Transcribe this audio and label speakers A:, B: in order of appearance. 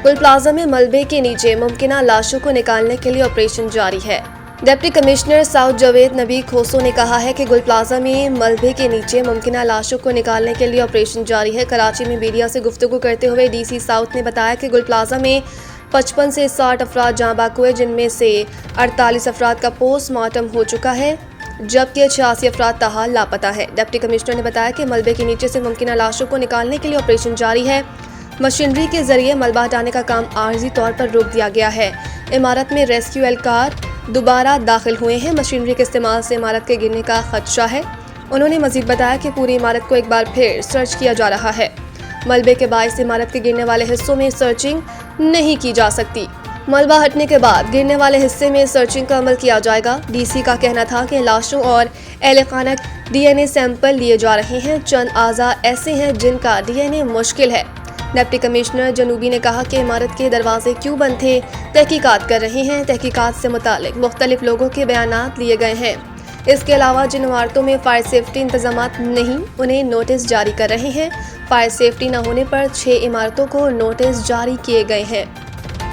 A: गुल प्लाजा में मलबे के नीचे मुमकिना लाशों को निकालने के लिए ऑपरेशन जारी है। डिप्टी कमिश्नर साउथ जावेद नबी खोसो ने कहा है कि गुल प्लाजा में मलबे के नीचे मुमकिना लाशों को निकालने के लिए ऑपरेशन जारी है। कराची में मीडिया से गुफ्तगू करते हुए डीसी साउथ ने बताया कि गुल प्लाजा में 55 से 60 अफराद जाँ बाक हुए, जिनमें से 48 अफराद का पोस्टमार्टम हो चुका है, जबकि 86 अफराद ताहाल लापता है। डिप्टी कमिश्नर ने बताया कि मलबे के नीचे से मुमकिना लाशों को निकालने के लिए ऑपरेशन जारी है। मशीनरी के जरिए मलबा हटाने का काम आर्जी तौर पर रोक दिया गया है। इमारत में रेस्क्यू एहलकार दोबारा दाखिल हुए हैं। मशीनरी के इस्तेमाल से इमारत के गिरने का खदशा है। उन्होंने मजीद बताया कि पूरी इमारत को एक बार फिर सर्च किया जा रहा है। मलबे के बायस इमारत के गिरने वाले हिस्सों में सर्चिंग नहीं की जा सकती। मलबा हटने के बाद गिरने वाले हिस्से में सर्चिंग का अमल किया जाएगा। डीसी का कहना था कि लाशों और अहले खाना DNA सैंपल लिए जा रहे हैं। चंद आज़ा ऐसे हैं जिनका DNA मुश्किल है। डिप्टी कमिश्नर जनूबी ने कहा कि इमारत के दरवाजे क्यों बंद थे, तहकीकात कर रहे हैं। तहकीकात से मुतालिक मुख्तलिफ लोगों के बयानात लिए गए हैं। इसके अलावा जिन इमारतों में फायर सेफ्टी इंतजामात नहीं, उन्हें नोटिस जारी कर रहे हैं। फायर सेफ्टी न होने पर 6 इमारतों को नोटिस जारी किए गए हैं।